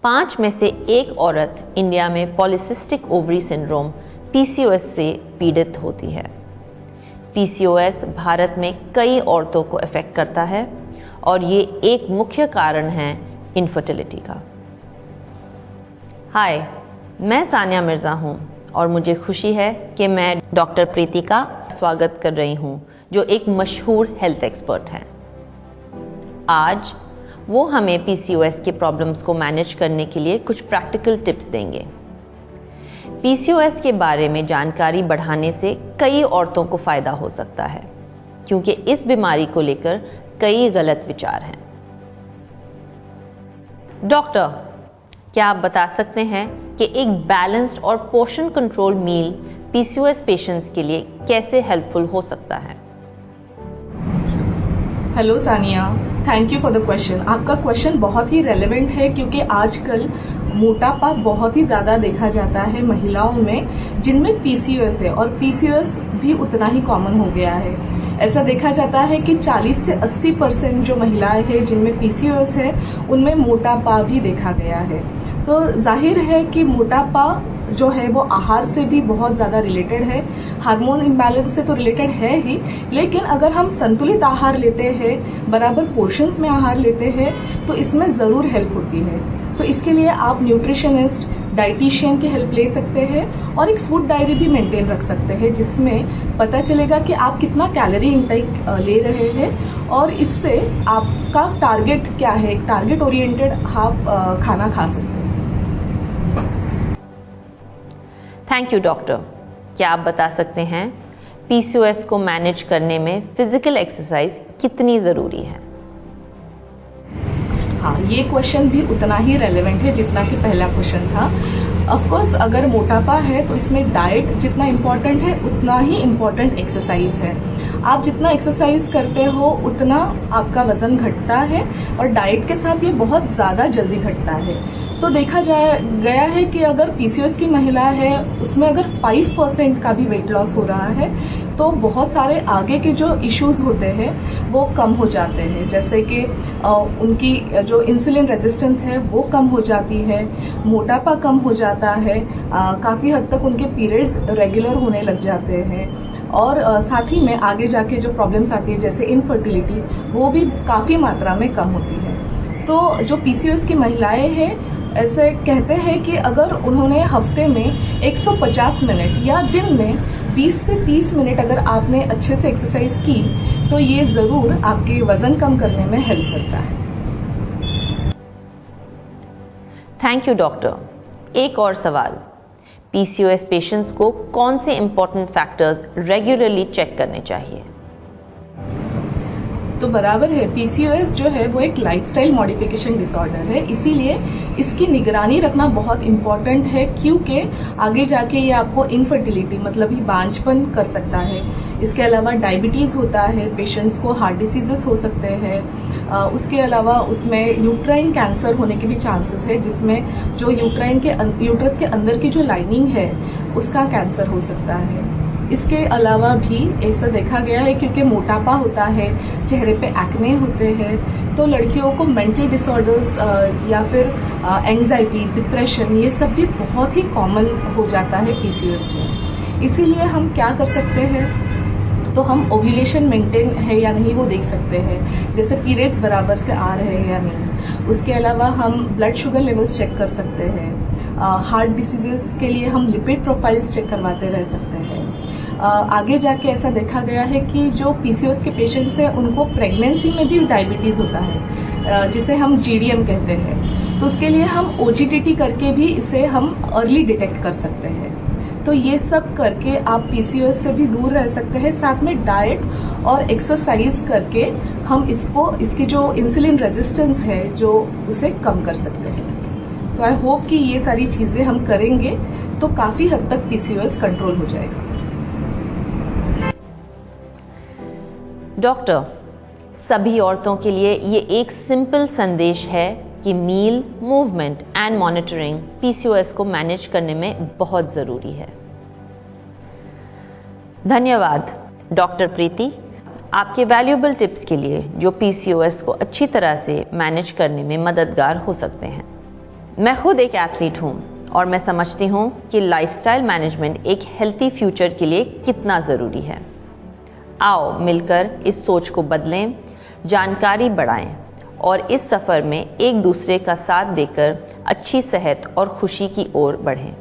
5 में से एक औरत इंडिया में पॉलीसिस्टिक ओवरी सिंड्रोम पीसीओएस से पीड़ित होती है। पीसीओएस भारत में कई औरतों को अफेक्ट करता है और ये एक मुख्य कारण है इनफर्टिलिटी का। हाय, मैं सानिया मिर्ज़ा हूँ और मुझे खुशी है कि मैं डॉक्टर प्रीति का स्वागत कर रही हूँ, जो एक मशहूर हेल्थ एक्सपर्ट हैं। आज वो हमें पीसीओएस के प्रॉब्लम्स को मैनेज करने के लिए कुछ प्रैक्टिकल टिप्स देंगे। पीसीओएस के बारे में जानकारी बढ़ाने से कई औरतों को फ़ायदा हो सकता है, क्योंकि इस बीमारी को लेकर कई गलत विचार हैं। डॉक्टर, क्या आप बता सकते हैं कि एक बैलेंस्ड और पोर्शन कंट्रोल मील पीसीओएस पेशेंट्स के लिए कैसे हेल्पफुल हो सकता है? Hello Sania, thank you for the question. आपका क्वेश्चन बहुत ही रेलेवेंट है क्योंकि आजकल मोटापा बहुत ही ज़्यादा देखा जाता है महिलाओं में जिनमें पीसीओएस है, और पीसीओएस भी उतना ही कॉमन हो गया है। ऐसा देखा जाता है कि 40 से 80% जो महिलाएं हैं जिनमें पीसीओएस है, उनमें मोटापा भी देखा गया है। तो जाहिर है कि मोटापा जो है वो आहार से भी बहुत ज़्यादा रिलेटेड है, हार्मोन इम्बैलेंस से तो रिलेटेड है ही, लेकिन अगर हम संतुलित आहार लेते हैं, बराबर पोर्शंस में आहार लेते हैं, तो इसमें ज़रूर हेल्प होती है। तो इसके लिए आप न्यूट्रिशनिस्ट, डाइटिशियन की हेल्प ले सकते हैं और एक फूड डायरी भी मेंटेन रख सकते हैं, जिसमें पता चलेगा कि आप कितना कैलोरी इंटेक ले रहे हैं और इससे आपका टारगेट क्या है, टारगेट ओरिएंटेड आप खाना खा सकते हैं। Thank you doctor. क्या आप बता सकते हैं पीसीओएस को मैनेज करने में फिजिकल एक्सरसाइज कितनी ज़रूरी है? हाँ, ये क्वेश्चन भी उतना ही रेलेवेंट है जितना कि पहला क्वेश्चन था। ऑफ कोर्स अगर मोटापा है तो इसमें डाइट जितना इम्पोर्टेंट है, उतना ही इम्पोर्टेंट एक्सरसाइज है। आप जितना एक्सरसाइज करते हो उतना आपका वजन घटता है, और डाइट के साथ ये बहुत ज़्यादा जल्दी घटता है। तो देखा गया है कि अगर पीसीओएस की महिला है, उसमें अगर 5% का भी वेट लॉस हो रहा है, तो बहुत सारे आगे के जो इश्यूज होते हैं वो कम हो जाते हैं। जैसे कि उनकी जो इंसुलिन रेजिस्टेंस है वो कम हो जाती है, मोटापा कम हो जाता है, काफ़ी हद तक उनके पीरियड्स रेगुलर होने लग जाते हैं, और साथ ही में आगे जाके जो प्रॉब्लम्स आती है जैसे इनफर्टिलिटी, वो भी काफ़ी मात्रा में कम होती है। तो जो पीसीओएस की महिलाएं हैं, ऐसे कहते हैं कि अगर उन्होंने हफ्ते में 150 मिनट या दिन में 20 से 30 मिनट अगर आपने अच्छे से एक्सरसाइज की, तो ये ज़रूर आपके वजन कम करने में हेल्प करता है। Thank you doctor. एक और सवाल, पीसीओएस पेशेंट्स को कौन से इंपॉर्टेंट फैक्टर्स रेगुलरली चेक करने चाहिए? तो बराबर है, पीसीओएस जो है वो एक लाइफस्टाइल मॉडिफिकेशन डिसऑर्डर है, इसीलिए इसकी निगरानी रखना बहुत इम्पोर्टेंट है, क्योंकि आगे जाके ये आपको इनफर्टिलिटी मतलब ही बांझपन कर सकता है। इसके अलावा डायबिटीज़ होता है, पेशेंट्स को हार्ट डिसीजेस हो सकते हैं, उसके अलावा उसमें यूट्राइन कैंसर होने के भी चांसेस है, जिसमें जो यूट्रस के अंदर की जो लाइनिंग है उसका कैंसर हो सकता है। इसके अलावा भी ऐसा देखा गया है, क्योंकि मोटापा होता है, चेहरे पे एक्ने होते हैं, तो लड़कियों को मेंटल डिसऑर्डर्स या फिर एंजाइटी, डिप्रेशन, ये सब भी बहुत ही कॉमन हो जाता है पीसीओएस में। इसीलिए हम क्या कर सकते हैं, तो हम ओव्यूलेशन मेंटेन है या नहीं वो देख सकते हैं, जैसे पीरियड्स बराबर से आ रहे हैं या नहीं। उसके अलावा हम ब्लड शुगर लेवल्स चेक कर सकते हैं, हार्ट डिसीजेस के लिए हम लिपिड प्रोफाइल्स चेक करवाते रह सकते हैं। आगे जाके ऐसा देखा गया है कि जो पीसीओएस के पेशेंट्स हैं उनको प्रेगनेंसी में भी डायबिटीज़ होता है, जिसे हम जीडीएम कहते हैं, तो उसके लिए हम ओजीटीटी करके भी इसे हम अर्ली डिटेक्ट कर सकते हैं। तो ये सब करके आप पीसीओएस से भी दूर रह सकते हैं, साथ में डाइट और एक्सरसाइज करके हम इसकी जो इंसुलिन रेजिस्टेंस है जो उसे कम कर सकते हैं। तो आई होप कि ये सारी चीज़ें हम करेंगे तो काफ़ी हद तक पीसीओएस कंट्रोल हो जाएगा। डॉक्टर, सभी औरतों के लिए ये एक सिंपल संदेश है कि मील, मूवमेंट एंड मॉनिटरिंग पीसीओएस को मैनेज करने में बहुत ज़रूरी है। धन्यवाद डॉक्टर प्रीति, आपके वैल्यूएबल टिप्स के लिए, जो पीसीओएस को अच्छी तरह से मैनेज करने में मददगार हो सकते हैं। मैं खुद एक एथलीट हूँ और मैं समझती हूँ कि लाइफस्टाइल मैनेजमेंट एक हेल्थी फ्यूचर के लिए कितना ज़रूरी है। आओ मिलकर इस सोच को बदलें, जानकारी बढ़ाएं और इस सफ़र में एक दूसरे का साथ देकर अच्छी सेहत और खुशी की ओर बढ़ें।